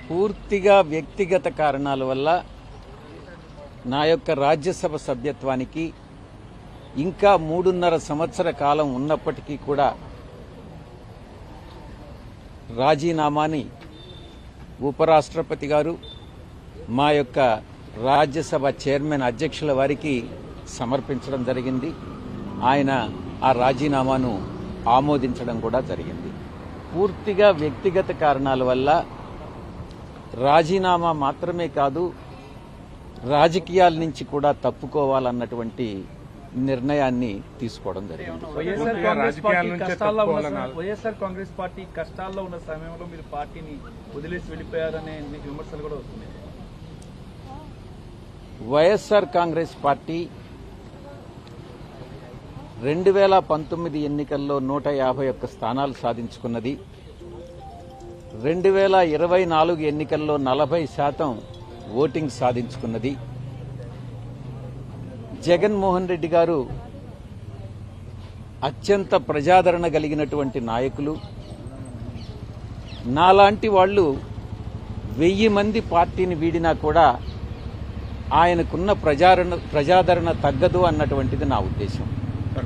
పూర్తిగా వ్యక్తిగత కారణాల వల్ల నా యొక్క రాజ్యసభ సభ్యత్వానికి ఇంకా 3.5 సంవత్సర కాలం ఉన్నప్పటికీ కూడా రాజీనామాని ఉపరాష్ట్రపతి గారు మా యొక్క రాజ్యసభ చైర్మన్ అధ్యక్షుల వారికి సమర్పించడం జరిగింది. ఆయన ఆ రాజీనామాను ఆమోదించడం కూడా జరిగింది. పూర్తిగా వ్యక్తిగత కారణాల వల్ల రాజీనామా మాత్రమే కాదు, రాజకీయాల నుంచి కూడా తప్పుకోవాలన్నటువంటి నిర్ణయాన్ని తీసుకోవడం జరిగింది. వైఎస్ఆర్ కాంగ్రెస్ పార్టీ కష్టాల్లో ఉన్న సమయంలో మీరు పార్టీని వదిలేసి వెళ్ళిపోయారనే విమర్శలు కూడా వస్తున్నాయి. వైఎస్ఆర్ కాంగ్రెస్ పార్టీ 2019 ఎన్నికల్లో 151 స్థానాలు సాధించుకున్నది. 2024 ఎన్నికల్లో 40% ఓటింగ్ సాధించుకున్నది. జగన్మోహన్ రెడ్డి గారు అత్యంత ప్రజాదరణ కలిగినటువంటి నాయకులు. నాలాంటి వాళ్ళు 1000 మంది పార్టీని వీడినా కూడా ఆయనకున్న ప్రజాదరణ తగ్గదు అన్నటువంటిది నా ఉద్దేశం.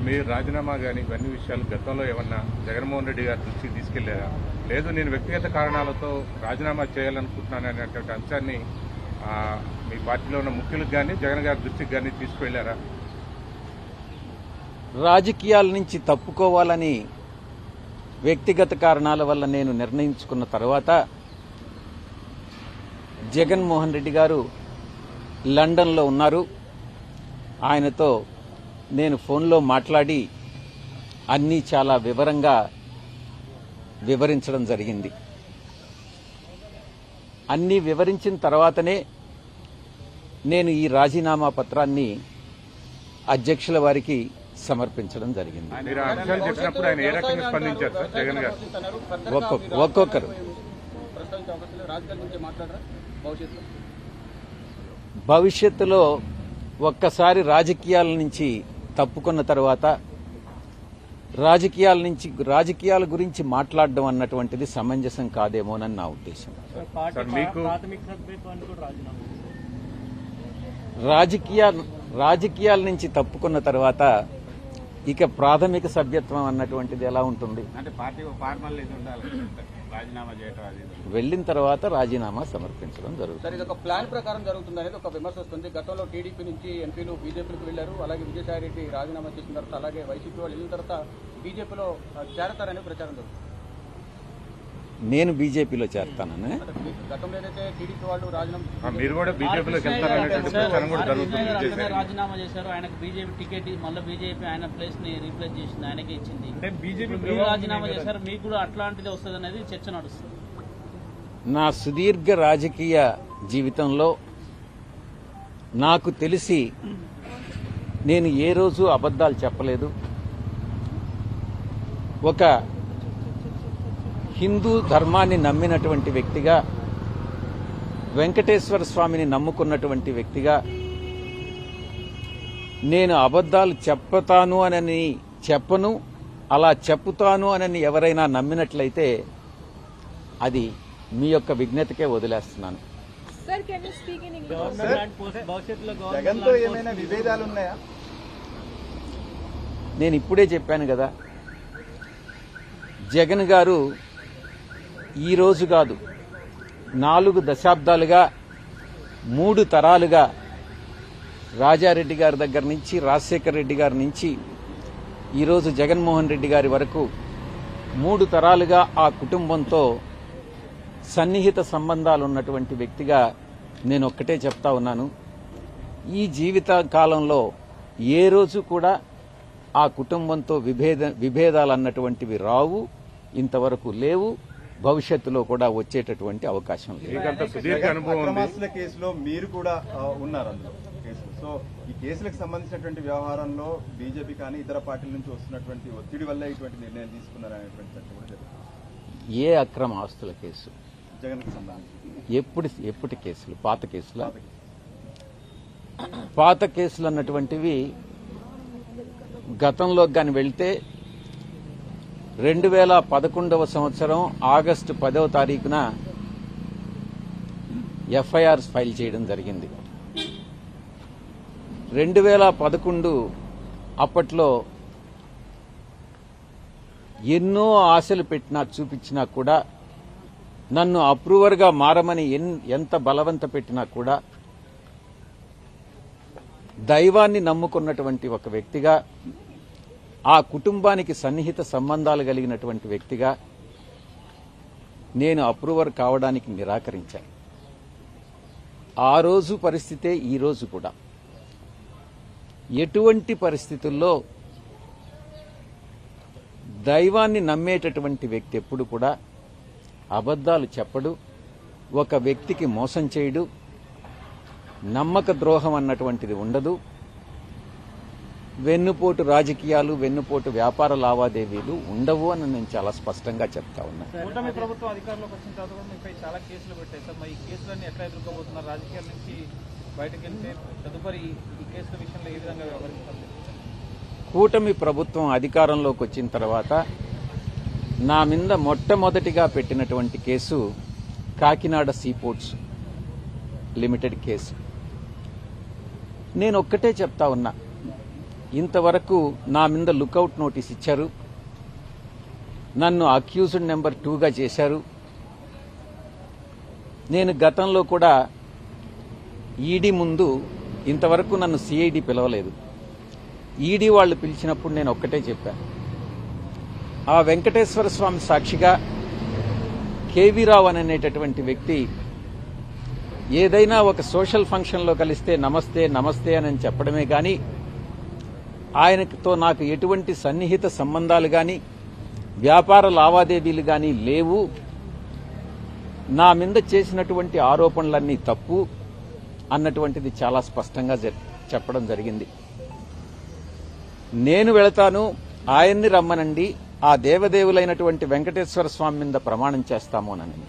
మీరు రాజీనామా కానీ ఇవన్నీ విషయాలు గతంలో ఏమన్నా జగన్మోహన్ రెడ్డి గారి దృష్టికి తీసుకెళ్లారా? లేదు నేను వ్యక్తిగత కారణాలతో రాజీనామా చేయాలనుకుంటున్నాను అనేటువంటి అంశాన్ని మీ పార్టీలో ఉన్న ముఖ్యులకు కానీ జగన్ గారి దృష్టికి కానీ తీసుకువెళ్లారా? రాజకీయాల నుంచి తప్పుకోవాలని వ్యక్తిగత కారణాల వల్ల నేను నిర్ణయించుకున్న తర్వాత జగన్మోహన్ రెడ్డి గారు లండన్లో ఉన్నారు. ఆయనతో నేను ఫోన్లో మాట్లాడి అన్నీ చాలా వివరంగా వివరించడం జరిగింది. అన్నీ వివరించిన తర్వాతనే నేను ఈ రాజీనామా పత్రాన్ని అధ్యక్షుల వారికి సమర్పించడం జరిగింది. ఒక్కొక్కరు భవిష్యత్తులో ఒక్కసారి రాజకీయాల నుంచి తప్పుకున్న తర్వాత రాజకీయాల గురించి మాట్లాడడం అన్నటువంటిది సమంజసం కాదేమోనని నా ఉద్దేశం. రాజకీయాల నుంచి తప్పుకున్న తర్వాత ఇక ప్రాథమిక సభ్యత్వం అన్నటువంటిది ఎలా ఉంటుంది? అంటే పార్టీ ఫార్మల్ రాజీనామా చేయడం వెళ్లిన తర్వాత రాజీనామా సమర్పించడం జరుగుతుంది. సరే, ఇది ఒక ప్లాన్ ప్రకారం జరుగుతుంది అనేది ఒక విమర్శ వస్తుంది. గతంలో టీడీపీ నుంచి ఎంపీలు బీజేపీకి వెళ్లారు. అలాగే విజయసాయి రెడ్డి రాజీనామా చేసిన తర్వాత అలాగే వైసీపీ వాళ్ళు వెళ్ళిన తర్వాత బీజేపీలో చేరతారనే ప్రచారం జరుగుతుంది. నేను బీజేపీలో చేరతానని గతంలో ఏదైతే టీడీపీ వాళ్ళు రాజీనామా రాజీనామా చేశారు, ఆయనకు బీజేపీ టికెట్ మళ్ళీ బీజేపీ ఆయన ప్లేస్ ని రీప్లేస్ చేసింది, ఆయనకే ఇచ్చింది. బీజేపీ రాజీనామా చేశారు, మీకు కూడా అట్లాంటిది వస్తుంది అనేది చర్చ నడుస్తుంది. నా సుదీర్ఘ రాజకీయ జీవితంలో నాకు తెలిసి నేను ఏ రోజు అబద్దాలు చెప్పలేదు. ఒక హిందూ ధర్మాన్ని నమ్మినటువంటి వ్యక్తిగా, వెంకటేశ్వర స్వామిని నమ్ముకున్నటువంటి వ్యక్తిగా నేను అబద్దాలు చెప్పుతాను అని చెప్పను. అలా చెప్పుతాను అని ఎవరైనా నమ్మినట్లయితే అది మీ యొక్క విజ్ఞతకే వదిలేస్తున్నాను. నేను ఇప్పుడే చెప్పాను కదా, జగన్ గారు ఈ రోజు కాదు 4 దశాబ్దాలుగా 3 తరాలుగా రాజారెడ్డి గారి దగ్గర నుంచి రాజశేఖర్ రెడ్డి గారి నుంచి ఈరోజు జగన్మోహన్ రెడ్డి గారి వరకు 3 తరాలుగా ఆ కుటుంబంతో సన్నిహిత సంబంధాలు ఉన్నటువంటి వ్యక్తిగా నేను ఒక్కటే చెప్తా ఉన్నాను. ఈ జీవిత కాలంలో ఏ రోజు కూడా ఆ కుటుంబంతో విభేదాలు అన్నటువంటివి రావు, ఇంతవరకు లేవు, భవిష్యత్తులో కూడా వచ్చేటటువంటి అవకాశం లేదు. కేసులో మీరు కూడా ఉన్నారు అందులో కేసులు. సో ఈ కేసులకు సంబంధించినటువంటి వ్యవహారంలో బీజేపీ కానీ ఇతర పార్టీల నుంచి వస్తున్నటువంటి ఒత్తిడి వల్ల ఇటువంటి నిర్ణయం తీసుకున్నారనేటువంటి చర్చ కూడా జరుగుతుంది. ఏ అక్రమ ఆస్తుల కేసు? జగన్ కి సంబంధించి ఎప్పటి కేసులు? పాత కేసులు అన్నటువంటివి గతంలో కానీ వెళ్తే 2011వ సంవత్సరం ఆగస్టు 10వ తారీఖున ఎఫ్ఐఆర్ ఫైల్ చేయడం జరిగింది. 2011 అప్పట్లో ఎన్నో ఆశలు పెట్టినా చూపించినా కూడా నన్ను అప్రూవర్గా మారమని ఎంత బలవంత పెట్టినా కూడా దైవాన్ని నమ్ముకున్నటువంటి ఒక వ్యక్తిగా, ఆ కుటుంబానికి సన్నిహిత సంబంధాలు కలిగినటువంటి వ్యక్తిగా నేను అప్రూవర్ కావడానికి నిరాకరించాను. ఆ రోజు పరిస్థితే ఈ రోజు కూడా. ఎటువంటి పరిస్థితుల్లో దైవాన్ని నమ్మేటటువంటి వ్యక్తి ఎప్పుడు కూడా అబద్ధాలు చెప్పడు, ఒక వ్యక్తికి మోసం చేయడు, నమ్మక ద్రోహం అన్నటువంటిది ఉండదు, వెన్నుపోటు రాజకీయాలు, వెన్నుపోటు వ్యాపార లావాదేవీలు ఉండవు అని నేను చాలా స్పష్టంగా చెప్తా ఉన్నా. కూటమి ప్రభుత్వం అధికారంలోకి వచ్చిన తర్వాత కూడా మీపై చాలా కేసులు పెట్టాయి సార్. మరి ఈ కేసులన్నీ ఎట్లా ఎదుర్కోబోతున్నారు? రాజకీయాల నుంచి బయటకు వెళ్తే తదుపరి ఈ కేసుల విషయంలో ఏ విధంగా వ్యవహరిస్తారు? కూటమి ప్రభుత్వం అధికారంలోకి వచ్చిన తర్వాత నా మీద మొట్టమొదటిగా పెట్టినటువంటి case Kakinada seaports limited case. నేను ఒక్కటే చెప్తా ఉన్నా, ఇంతవరకు నా మీద లుకౌట్ నోటీస్ ఇచ్చారు, నన్ను అక్యూజ్డ్ నెంబర్ 2గా చేశారు. నేను గతంలో కూడా ఈడీ ముందు ఇంతవరకు నన్ను సిఐడి పిలవలేదు. ఈడీ వాళ్ళు పిలిచినప్పుడు నేను ఒక్కటే చెప్పాను, ఆ వెంకటేశ్వర స్వామి సాక్షిగా కేవీ రావు అనేటటువంటి వ్యక్తి ఏదైనా ఒక సోషల్ ఫంక్షన్లో కలిస్తే నమస్తే నమస్తే అని చెప్పడమే కానీ ఆయనతో నాకు ఎటువంటి సన్నిహిత సంబంధాలు కానీ వ్యాపార లావాదేవీలు కానీ లేవు, నా మీద చేసినటువంటి ఆరోపణలన్నీ తప్పు అన్నటువంటిది చాలా స్పష్టంగా చెప్పడం జరిగింది. నేను వెళతాను, ఆయన్ని రమ్మనండి, ఆ దేవదేవులైనటువంటి వెంకటేశ్వర స్వామి మీద ప్రమాణం చేస్తాము అని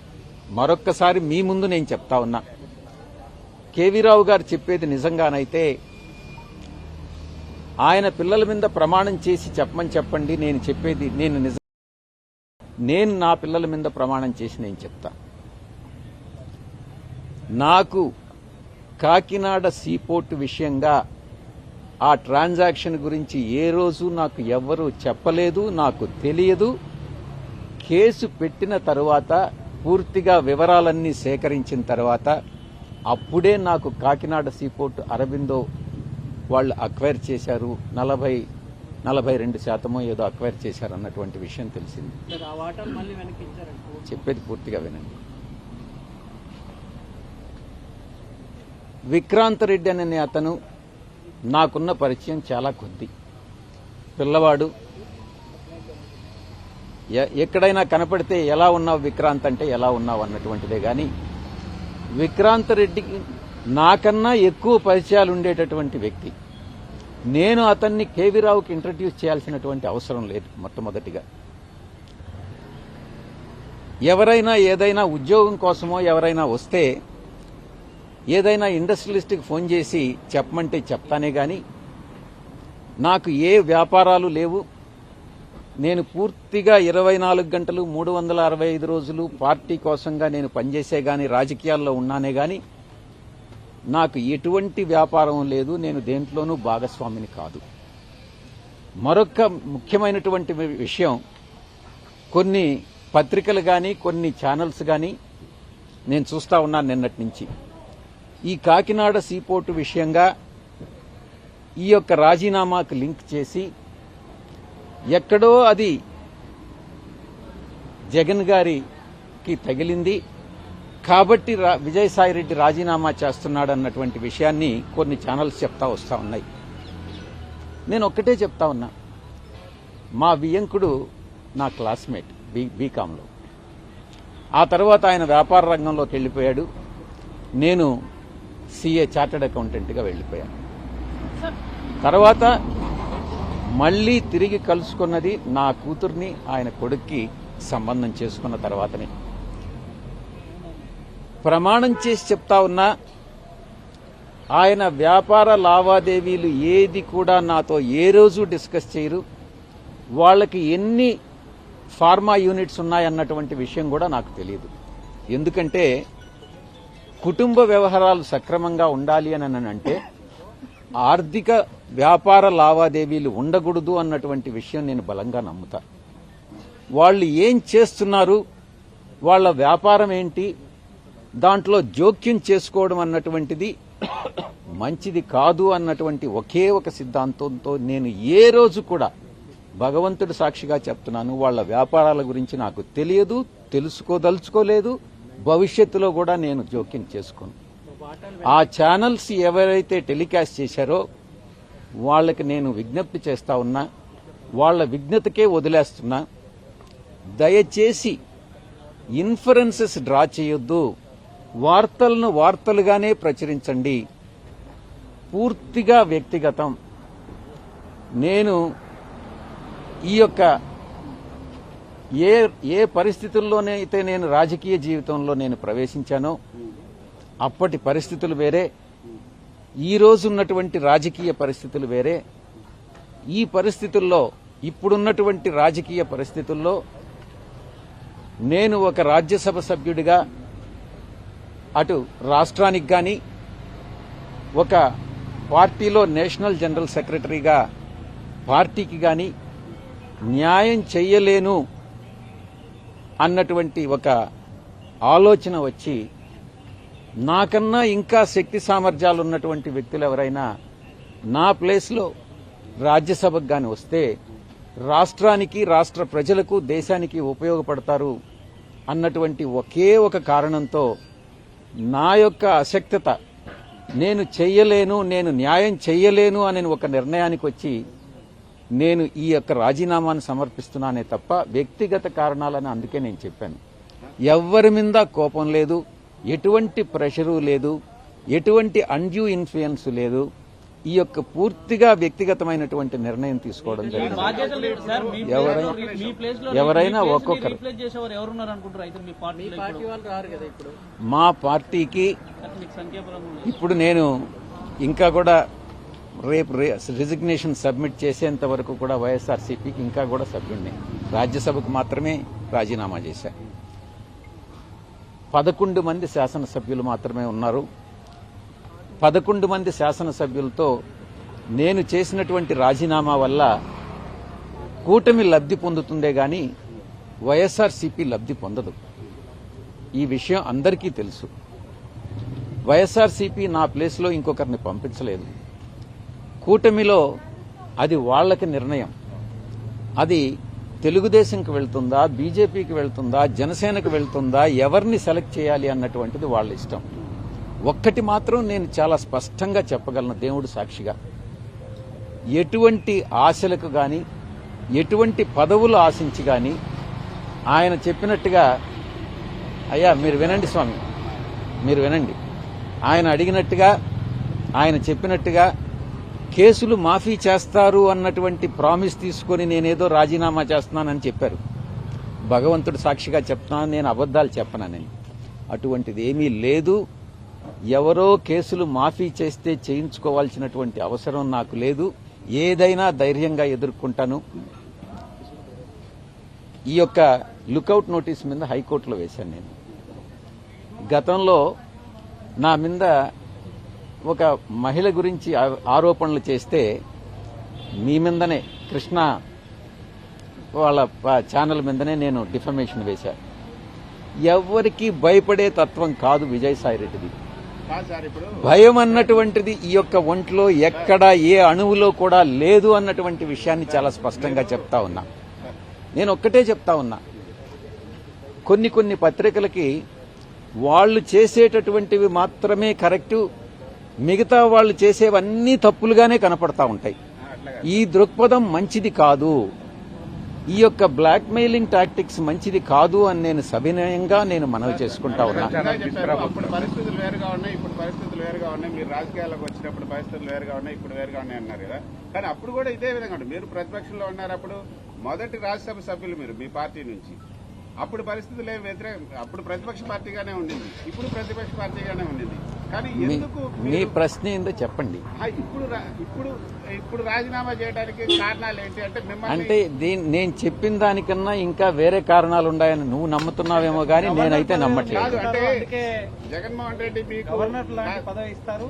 మరొక్కసారి మీ ముందు నేను చెప్తా ఉన్నా. కేవీరావు గారు చెప్పేది నిజంగానైతే ఆయన పిల్లల మీద ప్రమాణం చేసి చెప్పమని చెప్పండి. నేను చెప్పేది నేను నా పిల్లల మీద ప్రమాణం చేసి నేను చెప్తా. నాకు కాకినాడ సీపోర్ట్ విషయంగా ఆ ట్రాన్సాక్షన్ గురించి ఏ రోజు నాకు ఎవ్వరూ చెప్పలేదు, నాకు తెలియదు. కేసు పెట్టిన తరువాత పూర్తిగా వివరాలన్నీ సేకరించిన తర్వాత అప్పుడే నాకు కాకినాడ సీపోర్ట్ అరబిందో వాళ్ళు అక్వైర్ చేశారు, 42% ఏదో అక్వైర్ చేశారు అన్నటువంటి విషయం తెలిసింది. చెప్పేది పూర్తిగా వినండి. విక్రాంత్ రెడ్డి అనే అతను నాకున్న పరిచయం చాలా కొద్ది. పిల్లవాడు, ఎక్కడైనా కనపడితే ఎలా ఉన్నావు విక్రాంత్ అంటే ఎలా ఉన్నావు అన్నటువంటిదే గాని విక్రాంత్ రెడ్డికి నాకన్నా ఎక్కువ పరిచయాలు ఉండేటటువంటి వ్యక్తి. నేను అతన్ని కేవీరావుకి ఇంట్రడ్యూస్ చేయాల్సినటువంటి అవసరం లేదు. మొట్టమొదటిగా ఎవరైనా ఏదైనా ఉద్యోగం కోసమో ఎవరైనా వస్తే ఏదైనా ఇండస్ట్రియలిస్ట్కి ఫోన్ చేసి చెప్పమంటే చెప్తానే గాని నాకు ఏ వ్యాపారాలు లేవు. నేను పూర్తిగా 24 గంటలు 365 రోజులు పార్టీ కోసంగా నేను పనిచేసే గాని రాజకీయాల్లో ఉన్నానే గాని నాకు ఎటువంటి వ్యాపారం లేదు. నేను దేంట్లోనూ భాగస్వామిని కాదు. మరొక ముఖ్యమైనటువంటి విషయం, కొన్ని పత్రికలు గాని కొన్ని ఛానల్స్ గాని నేను చూస్తా ఉన్నాను నిన్నటి నుంచి, ఈ కాకినాడ సీపోర్టు విషయంగా ఈ యొక్క రాజీనామాకు లింక్ చేసి ఎక్కడో అది జగన్ గారికి తగిలింది కాబట్టి విజయసాయిరెడ్డి రాజీనామా చేస్తున్నాడు అన్నటువంటి విషయాన్ని కొన్ని ఛానల్స్ చెప్తా వస్తా ఉన్నాయి. నేను ఒక్కటే చెప్తా ఉన్నా, మా వియంకుడు నా క్లాస్మేట్ బీకాంలో. ఆ తర్వాత ఆయన వ్యాపార రంగంలోకి వెళ్ళిపోయాడు. నేను సిఏ చార్టెడ్ అకౌంటెంట్గా వెళ్ళిపోయాను. తర్వాత మళ్లీ తిరిగి కలుసుకున్నది నా కూతుర్ని ఆయన కొడుక్కి సంబంధం చేసుకున్న తర్వాతనే. ప్రమాణం చేసి చెప్తా ఉన్నా, ఆయన వ్యాపార లావాదేవీలు ఏది కూడా నాతో ఏ రోజు డిస్కస్ చేయరు. వాళ్ళకి ఎన్ని ఫార్మా యూనిట్స్ ఉన్నాయన్నటువంటి విషయం కూడా నాకు తెలియదు. ఎందుకంటే కుటుంబ వ్యవహారాలు సక్రమంగా ఉండాలి అని అంటే ఆర్థిక వ్యాపార లావాదేవీలు ఉండకూడదు అన్నటువంటి విషయం నేను బలంగా నమ్ముతా. వాళ్ళు ఏం చేస్తున్నారు, వాళ్ళ వ్యాపారం ఏంటి, దాంట్లో జోక్యం చేసుకోవడం అన్నటువంటిది మంచిది కాదు అన్నటువంటి ఒకే ఒక సిద్ధాంతంతో నేను ఏ రోజు కూడా భగవంతుడి సాక్షిగా చెప్తున్నాను, వాళ్ళ వ్యాపారాల గురించి నాకు తెలియదు, తెలుసుకోదలుచుకోలేదు, భవిష్యత్తులో కూడా నేను జోక్యం చేసుకోను. ఆ ఛానల్స్ ఎవరైతే టెలికాస్ట్ చేశారో వాళ్ళకి నేను విజ్ఞప్తి చేస్తా ఉన్నా, వాళ్ళ విజ్ఞతకే వదిలేస్తున్నా. దయచేసి ఇన్ఫరెన్సెస్ డ్రా చేయొద్దు, వార్తలను వార్తలుగానే ప్రచురించండి. పూర్తిగా వ్యక్తిగతం. నేను ఈ యొక్క ఏ పరిస్థితుల్లోనైతే నేను రాజకీయ జీవితంలో నేను ప్రవేశించానో అప్పటి పరిస్థితులు వేరే, ఈ రోజు ఉన్నటువంటి రాజకీయ పరిస్థితులు వేరే. ఈ పరిస్థితుల్లో, ఇప్పుడున్నటువంటి రాజకీయ పరిస్థితుల్లో నేను ఒక రాజ్యసభ సభ్యుడిగా అటు రాష్ట్రానికి గాని, ఒక పార్టీలో నేషనల్ జనరల్ సెక్రటరీగా పార్టీకి గాని న్యాయం చెయ్యలేను అన్నటువంటి ఒక ఆలోచన వచ్చి నాకన్నా ఇంకా శక్తి సామర్థ్యాలు ఉన్నటువంటి వ్యక్తులు ఎవరైనా నా ప్లేస్లో రాజ్యసభకు గాని వస్తే రాష్ట్రానికి, రాష్ట్ర ప్రజలకు, దేశానికి ఉపయోగపడతారు అన్నటువంటి ఒకే ఒక కారణంతో నా యొక్క అశక్తత, నేను చెయ్యలేను, నేను న్యాయం చెయ్యలేను అనే ఒక నిర్ణయానికి వచ్చి నేను ఈ యొక్క రాజీనామాను సమర్పిస్తున్నానే తప్ప వ్యక్తిగత కారణాలని అందుకే నేను చెప్పాను. ఎవ్వరి మీద కోపం లేదు, ఎటువంటి ప్రెషరు లేదు, ఎటువంటి అన్డ్యూ ఇన్ఫ్లుయెన్స్ లేదు. ఈ యొక్క పూర్తిగా వ్యక్తిగతమైనటువంటి నిర్ణయం తీసుకోవడం జరిగింది. బాధ్యతలు లేదు సార్. ఎవరైనా ఒక్కొక్కరు రీప్లేస్ చేసేవారు ఎవరున్నారు అనుకుంటారు? అయితే మీ పార్టీ వాళ్ళు రారు కదా ఇప్పుడు. మా పార్టీకి మీకు సంఖ్యాబలం ఇప్పుడు నేను ఇంకా కూడా రేపు రిజిగ్నేషన్ సబ్మిట్ చేసేంత వరకు కూడా వైఎస్ఆర్సీపీకి ఇంకా కూడా సభ్యుడిని. రాజ్యసభకు మాత్రమే రాజీనామా చేశా. 11 మంది శాసనసభ్యులు మాత్రమే ఉన్నారు. 11 మంది శాసనసభ్యులతో నేను చేసినటువంటి రాజీనామా వల్ల కూటమి లబ్ధి పొందుతుందే గాని వైఎస్ఆర్సీపీ లబ్ధి పొందదు. ఈ విషయం అందరికీ తెలుసు. వైఎస్ఆర్సీపీ నా ప్లేస్లో ఇంకొకరిని పంపించలేదు. కూటమిలో అది వాళ్లకి నిర్ణయం. అది తెలుగుదేశంకి వెళ్తుందా, బీజేపీకి వెళ్తుందా, జనసేనకు వెళ్తుందా, ఎవరిని సెలెక్ట్ చేయాలి అన్నటువంటిది వాళ్ళ ఇష్టం. ఒక్కటి మాత్రం నేను చాలా స్పష్టంగా చెప్పగలను దేవుడు సాక్షిగా, ఎటువంటి ఆశలకు గాని, ఎటువంటి పదవులు ఆశించి గాని ఆయన చెప్పినట్టుగా, అయ్యా మీరు వినండి స్వామి, మీరు వినండి, ఆయన అడిగినట్టుగా, ఆయన చెప్పినట్టుగా కేసులు మాఫీ చేస్తారు అన్నటువంటి ప్రామిస్ తీసుకుని నేనేదో రాజీనామా చేస్తున్నానని చెప్పారు. భగవంతుడు సాక్షిగా చెప్తున్నాను, నేను అబద్దాలు చెప్పనని. అటువంటిది ఏమీ లేదు. ఎవరో కేసులు మాఫీ చేస్తే చేయించుకోవాల్సినటువంటి అవసరం నాకు లేదు. ఏదైనా ధైర్యంగా ఎదుర్కొంటాను. ఈ యొక్క లుకౌట్ నోటీస్ మీద హైకోర్టులో వేశాను. నేను గతంలో నా మీద ఒక మహిళ గురించి ఆరోపణలు చేస్తే మీ మీదనే, కృష్ణ వాళ్ళ ఛానల్ మీదనే నేను డిఫమేషన్ వేశాను. ఎవరికి భయపడే తత్వం కాదు విజయసాయిరెడ్డిది. భయం అన్నటువంటిది ఈ యొక్క ఒంట్లో ఎక్కడ ఏ అణువులో కూడా లేదు అన్నటువంటి విషయాన్ని చాలా స్పష్టంగా చెప్తా ఉన్నా. నేను ఒక్కటే చెప్తా ఉన్నా, కొన్ని పత్రికలకి వాళ్ళు చేసేటటువంటివి మాత్రమే కరెక్టు, మిగతా వాళ్ళు చేసేవన్నీ తప్పులుగానే కనపడతా ఉంటాయి. ఈ దృక్పథం మంచిది కాదు. ఈ యొక్క బ్లాక్ మెయిలింగ్ టాక్టిక్స్ మంచిది కాదు అని నేను సవినయంగా నేను మనవి చేసుకుంటా ఉన్నా. అప్పుడు పరిస్థితులు వేరుగా ఉన్నాయి, ఇప్పుడు పరిస్థితులు వేరుగా ఉన్నాయి. మీరు రాజకీయాలకు వచ్చినప్పుడు పరిస్థితులు వేరుగా ఉన్నాయి, ఇప్పుడు వేరుగా ఉన్నాయి అన్నారు కదా. కానీ అప్పుడు కూడా ఇదే విధంగా మీరు ప్రతిపక్షంలో ఉన్నారు. అప్పుడు మొదటి రాజ్యసభ సభ్యులు మీరు మీ పార్టీ నుంచి అప్పుడు పరిస్థితులు ఏమి వ్యతిరేకం, అప్పుడు ప్రతిపక్ష పార్టీగానే ఉండింది, ఇప్పుడు ప్రతిపక్ష పార్టీగానే ఉండింది. కానీ ఎందుకు మీ ప్రశ్న ఏందో చెప్పండి. ఇప్పుడు రాజీనామా చేయడానికి కారణాలు ఏంటి అంటే మిమ్మల్ని అంటే నేను చెప్పిన దానికన్నా ఇంకా వేరే కారణాలు ఉన్నాయని నువ్వు నమ్ముతున్నావేమో కానీ నేనైతే కాదు. నమ్మట్లేదు. అంటే అందుకే జగన్మోహన్ రెడ్డి మీకు గవర్నర్ లాంటి పదవి ఇస్తారు.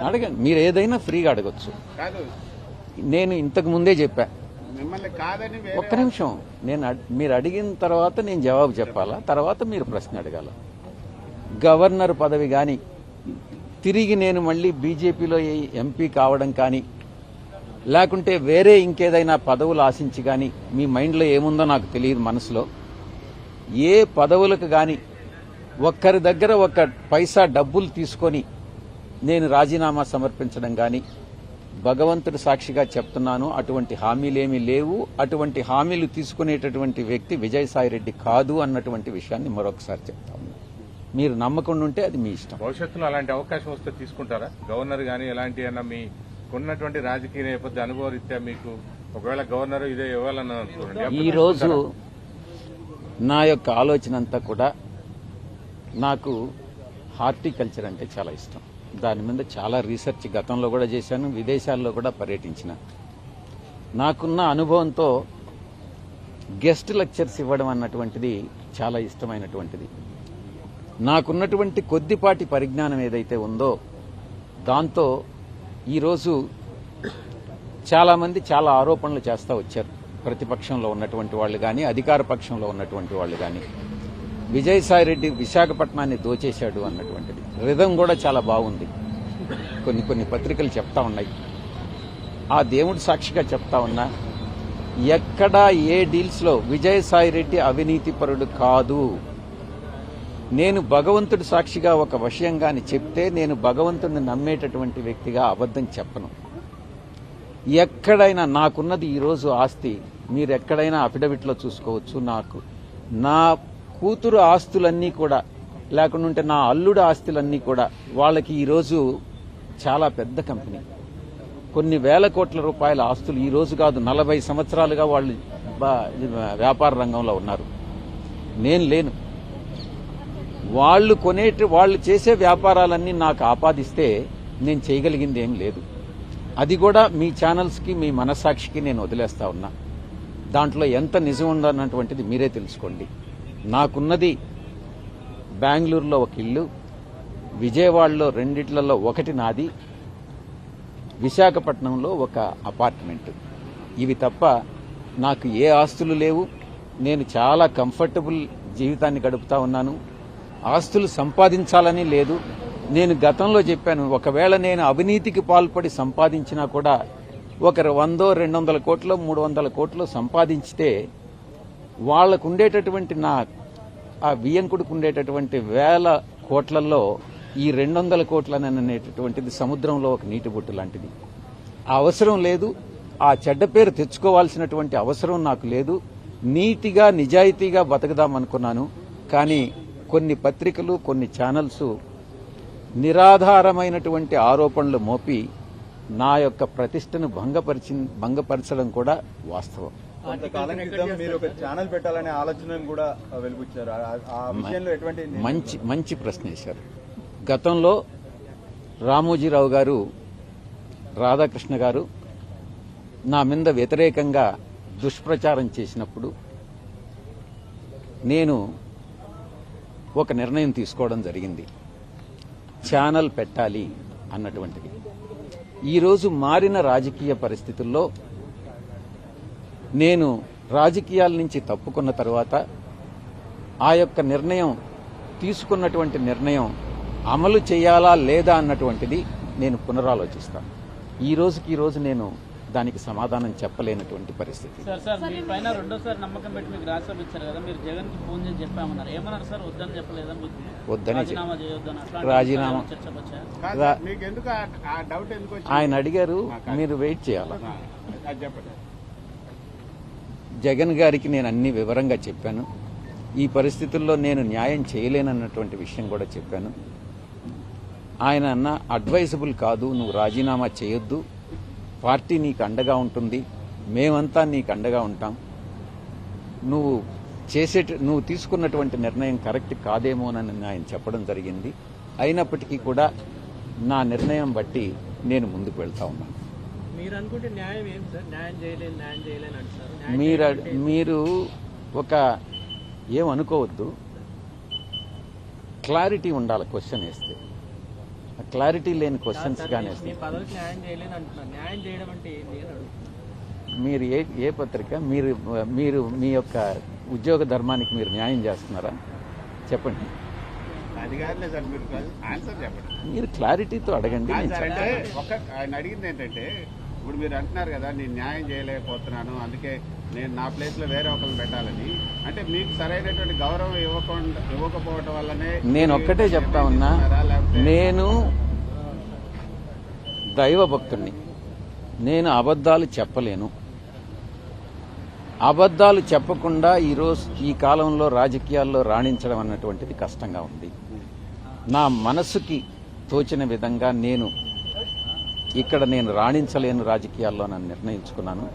అడగండి, మీరు ఏదైనా ఫ్రీగా అడగొచ్చు. కాదు, నేను ఇంతకు ముందే చెప్పా. మిమ్మల్ని కాదని వేరే ఒక్క నిమిషం, మీరు అడిగిన తర్వాత నేను జవాబు చెప్పాలా, తర్వాత మీరు ప్రశ్న అడగాల. గవర్నర్ పదవి కానీ తిరిగి నేను మళ్ళీ బీజేపీలో ఎంపీ కావడం కానీ లేకుంటే వేరే ఇంకేదైనా పదవులు ఆశించి కానీ మీ మైండ్లో ఏముందో నాకు తెలియదు. మనసులో ఏ పదవులకు కానీ ఒక్కరి దగ్గర ఒక్క పైసా డబ్బులు తీసుకొని నేను రాజీనామా సమర్పించడం కానీ భగవంతుడి సాక్షిగా చెప్తున్నాను, అటువంటి హామీలేమీ లేవు. అటువంటి హామీలు తీసుకునేటటువంటి వ్యక్తి విజయసాయిరెడ్డి కాదు అన్నటువంటి విషయాన్ని మరొకసారి చెప్తాను. మీరు నమ్మకుండా ఉంటే అది మీ ఇష్టం. భవిష్యత్తులో అలాంటి అవకాశం వస్తే తీసుకుంటారా? గవర్నర్ కానీ ఎలాంటి అన్నా మీకున్నటువంటి రాజకీయ నేపథ్య అనుభవరీత్యా మీకు ఒకవేళ గవర్నర్ ఇదే ఇవ్వాలన్నా అనుకోండి, ఈ రోజు నా యొక్క ఆలోచన అంతా కూడా నాకు హార్టికల్చర్ అంటే చాలా ఇష్టం. దాని మీద చాలా రీసెర్చ్ గతంలో కూడా చేశాను, విదేశాల్లో కూడా పర్యటించిన. నాకున్న అనుభవంతో గెస్ట్ లెక్చర్స్ ఇవ్వడం అన్నటువంటిది చాలా ఇష్టమైనటువంటిది. నాకున్నటువంటి కొద్దిపాటి పరిజ్ఞానం ఏదైతే ఉందో దాంతో ఈరోజు చాలామంది చాలా ఆరోపణలు చేస్తూ వచ్చారు. ప్రతిపక్షంలో ఉన్నటువంటి వాళ్ళు కానీ అధికార పక్షంలో ఉన్నటువంటి వాళ్ళు కానీ విజయసాయిరెడ్డి విశాఖపట్నాన్ని దోచేశాడు అన్నటువంటిది రిధం కూడా చాలా బాగుంది. కొన్ని పత్రికలు చెప్తా ఉన్నాయి. ఆ దేవుడి సాక్షిగా చెప్తా ఉన్నా, ఎక్కడా ఏ డీల్స్లో విజయసాయిరెడ్డి అవినీతిపరుడు కాదు. నేను భగవంతుడి సాక్షిగా ఒక విషయంగాని చెప్తే నేను భగవంతుడిని నమ్మేటటువంటి వ్యక్తిగా అబద్ధం చెప్పను. ఎక్కడైనా నాకున్నది ఈరోజు ఆస్తి మీరు ఎక్కడైనా అఫిడవిట్లో చూసుకోవచ్చు. నా కూతురు ఆస్తులన్నీ కూడా లేకుంటే నా అల్లుడు ఆస్తులన్నీ కూడా వాళ్ళకి ఈరోజు చాలా పెద్ద కంపెనీ, కొన్ని వేల కోట్ల రూపాయల ఆస్తులు ఈ రోజు కాదు 40 సంవత్సరాలుగా వాళ్ళు వ్యాపార రంగంలో ఉన్నారు. నేను లేను. వాళ్ళు చేసే వ్యాపారాలన్నీ నాకు ఆపాదిస్తే నేను చేయగలిగింది ఏం లేదు. అది కూడా మీ ఛానల్స్కి మీ మనస్సాక్షికి నేను వదిలేస్తా ఉన్నా. దాంట్లో ఎంత నిజం ఉందన్నటువంటిది మీరే తెలుసుకోండి. నాకున్నది బెంగళూరులో ఒక ఇల్లు, విజయవాడలో 2 ఒకటి నాది, విశాఖపట్నంలో ఒక అపార్ట్మెంట్. ఇవి తప్ప నాకు ఏ ఆస్తులు లేవు. నేను చాలా కంఫర్టబుల్ జీవితాన్ని గడుపుతా ఉన్నాను. ఆస్తులు సంపాదించాలని లేదు. నేను గతంలో చెప్పాను, ఒకవేళ నేను అవినీతికి పాల్పడి సంపాదించినా కూడా ఒకరు 100, 200 కోట్లు 300 కోట్లు సంపాదించితే వాళ్లకు ఉండేటటువంటి ఆ బియ్యంకుడికి ఉండేటటువంటి వేల కోట్లలో ఈ 200 కోట్లనేటటువంటిది సముద్రంలో ఒక నీటి బొట్టు లాంటిది. ఆ అవసరం లేదు. ఆ చెడ్డ పేరు తెచ్చుకోవాల్సినటువంటి అవసరం నాకు లేదు. నీతిగా నిజాయితీగా బతకదామనుకున్నాను. కానీ కొన్ని పత్రికలు కొన్ని ఛానల్స్ నిరాధారమైనటువంటి ఆరోపణలు మోపి నా యొక్క ప్రతిష్టను భంగపరచడం కూడా వాస్తవం. కొంతకాలం క్రితం మీరు ఒక ఛానల్ పెట్టాలనే ఆలోచనను కూడా వెలుగుచ్చారు. ఆ విషయంలో ఎటువంటి మంచి ప్రశ్న వేశారు. గతంలో రామోజీరావు గారు, రాధాకృష్ణ గారు నా మీద వ్యతిరేకంగా దుష్ప్రచారం చేసినప్పుడు నేను ఒక నిర్ణయం తీసుకోవడం జరిగింది, ఛానల్ పెట్టాలి అన్నటువంటిది. ఈరోజు మారిన రాజకీయ పరిస్థితుల్లో నేను రాజకీయాల నుంచి తప్పుకున్న తర్వాత ఆ యొక్క నిర్ణయం తీసుకున్నటువంటి నిర్ణయం అమలు చేయాలా లేదా అన్నటువంటిది నేను పునరాలోచిస్తాను. ఈ రోజు నేను దానికి సమాధానం చెప్పలేనటువంటి పరిస్థితి. సార్ మీ పైన రెండోసారి నమ్మకం పెట్టి మీకు రాజ్యసభ ఇచ్చారు కదా, మీరు జగన్ కి ఫోన్ చేసి చెప్పామన్నారు, ఏమన్నారు సార్? వద్దని చెప్పలేదా? మీకు వద్దని రాజీనామా చేయొద్దని రాజీనామా మీకు ఎందుకు ఆ డౌట్ ఎందుకు వచ్చింది? ఆయన అడిగారు, మీరు వెయిట్ చేయాలా. అది చెప్పండి. జగన్ గారికి నేను అన్ని వివరంగా చెప్పాను. ఈ పరిస్థితుల్లో నేను న్యాయం చేయలేనన్నటువంటి విషయం కూడా చెప్పాను. ఆయన అన్న అడ్వైజబుల్ కాదు, నువ్వు రాజీనామా చేయొద్దు, పార్టీ నీకు అండగా ఉంటుంది, మేమంతా నీకు అండగా ఉంటాం, నువ్వు నువ్వు తీసుకున్నటువంటి నిర్ణయం కరెక్ట్ కాదేమోనని ఆయన చెప్పడం జరిగింది. అయినప్పటికీ కూడా నా నిర్ణయం బట్టి నేను ముందుకు వెళ్తా ఉన్నాను. మీరు అనుకుంటే న్యాయం ఏం సార్? న్యాయం చేయలేని అంటున్నారు. మీరు ఒక ఏమనుకోవద్దు, క్లారిటీ ఉండాలి క్వశ్చన్ వేస్తే. క్లారిటీ లేని క్వశ్చన్స్ కానీ వేస్తే పదవికి న్యాయం చేయలేని అంటున్నారు. న్యాయం చేయడం అంటే ఏంటి అని అడుగుతున్నారు. మీరు ఏ పత్రిక మీరు మీ యొక్క ఉద్యోగ ధర్మానికి మీరు న్యాయం చేస్తున్నారా? చెప్పండి. అది కాదులే సార్, మీరు ఆన్సర్ చెప్పండి. మీరు క్లారిటీతో అడగండి. నేను సార్ అంటే చెప్తాను. ఆయన అడిగింది ఏంటంటే, ఇప్పుడు మీరు అంటున్నారు కదా నేను న్యాయం చేయలేకపోతున్నాను, అందుకే నేను నా ప్లేస్ లో వేరే ఒకరిని పెట్టాలని. అంటే మీకు సరైనటువంటి గౌరవం ఇవ్వకపోవడం వల్లనే నేను ఒక్కటే చెప్తా ఉన్నా, నేను దైవ భక్తుణ్ణి, నేను అబద్ధాలు చెప్పలేను. అబద్ధాలు చెప్పకుండా ఈ కాలంలో రాజకీయాల్లో రాణించడం అన్నటువంటిది కష్టంగా ఉంది. నా మనసుకి తోచిన విధంగా ఇక్కడ నేను రాణించలేను రాజకీయాల్లో నన్ను నిర్ణయించుకున్నాను.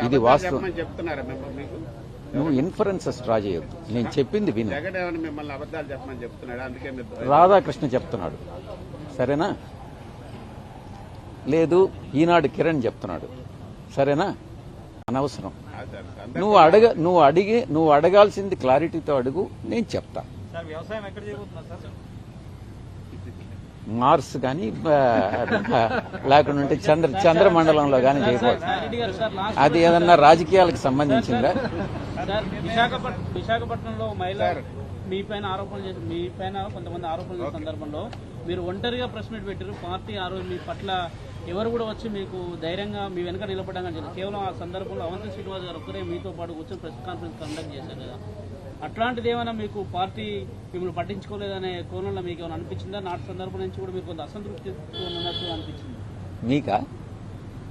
ఇది వాస్తవం. చెప్తున్నారా మీకు? నువ్వు ఇన్ఫరెన్సెస్ డ్రా చేయొద్దు. నేను చెప్పింది విను. జగన్ ఏమైనా మిమ్మల్ని అబద్ధాలు చెప్పమని చెప్తున్నాడు, అందుకే మీరు రాధాకృష్ణ చెప్తున్నాడు, సరేనా? లేదు, ఈనాడు కిరణ్ చెప్తున్నాడు, సరేనా? అనవసరం. నువ్వు అడగాల్సింది క్లారిటీతో అడుగు, నేను చెప్తా. సార్ వ్యవసాయం ఎక్కడ చేయబోతున్నారు సార్? మార్స్ కానీ లేకుంటే చంద్రమండలంలో కానీ చేయకూడదు. అది ఏదన్నా రాజకీయాలకు సంబంధించిందా? సార్ విశాఖపట్నంలో మహిళ మీ పైన కొంతమంది ఆరోపణలు చేసిన సందర్భంలో మీరు ఒంటరిగా ప్రెస్ మీట్ పెట్టారు. పార్టీ ఆ రోజు మీ పట్ల ఎవరు కూడా వచ్చి మీకు ధైర్యంగా మీ వెనక నిలబడడం కానీ కేవలం ఆ సందర్భంలో అవంతి శ్రీనివాస్ గారు ఒక్కరే మీతో పాటు కూర్చొని ప్రెస్ కాన్ఫరెన్స్ కండక్ట్ చేశారు కదా. అట్లాంటిది ఏమైనా మీకు పార్టీ మిమ్మల్ని పట్టించుకోలేదనే కోణంలో మీకు ఏమైనా అనిపించిందా? నాటి సందర్భం నుంచి కూడా మీకు కొంత అసంతృప్తి ఉన్నట్టు అనిపించింది. మీకా?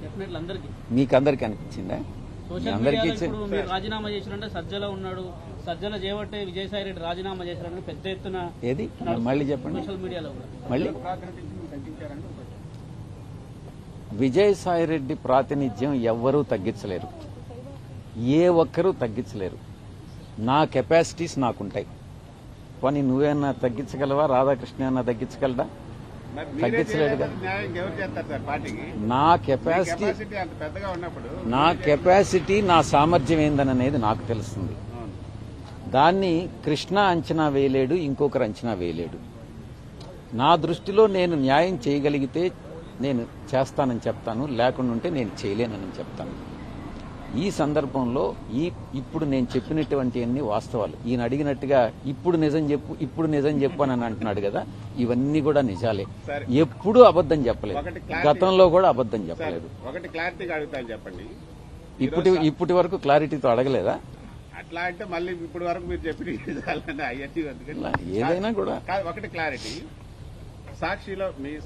డెఫినెట్లీ అందరికీ. మీకందరికీ అనిపించిందా? సోషల్ మీడియాలో ఇప్పుడు మీరు రాజీనామా చేసినంటే సజ్జల ఉన్నాడు, సజ్జల చేయబట్టే విజయసాయి రెడ్డి రాజీనామా చేశారని పెద్ద ఎత్తున ఏది మళ్ళీ చెప్పండి. సోషల్ మీడియాలో కూడా మళ్ళీ విజయసాయి రెడ్డి ప్రాతినిధ్యం ఎవ్వరూ తగ్గించలేరు, ఏ ఒక్కరూ తగ్గించలేరు. నా కెపాసిటీస్ నాకుంటాయి. కానీ నువ్వేమన్నా తగ్గించగలవా? రాధాకృష్ణ ఏమన్నా తగ్గించగలడా? తగ్గించలేడుగా. నా కెపాసిటీ నా సామర్థ్యం ఏందనేది నాకు తెలుస్తుంది. దాన్ని కృష్ణ అంచనా వేయలేడు, ఇంకొకరు అంచనా వేయలేడు. నా దృష్టిలో నేను న్యాయం చేయగలిగితే నేను చేస్తానని చెప్తాను, లేకుండా ఉంటే నేను చేయలేనని చెప్తాను. ఈ సందర్భంలో ఇప్పుడు నేను చెప్పినటువంటి అన్ని వాస్తవాలు. ఈయన అడిగినట్టుగా ఇప్పుడు నిజం చెప్పు అని అంటున్నాడు కదా, ఇవన్నీ కూడా నిజాలే. ఎప్పుడూ అబద్ధం చెప్పలేదు, గతంలో కూడా అబద్ధం చెప్పలేదు. ఒకటి క్లారిటీగా అడుగుతాను చెప్పండి. ఇప్పటి వరకు క్లారిటీతో అడగలేదా? అట్లా అంటే మళ్ళీ ఇప్పటి వరకు మీరు చెప్పి ఏదైనా కూడా ఒకటి క్లారిటీ.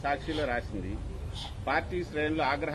సాక్షిలో రాసింది పార్టీ శ్రేణులు ఆగ్రహ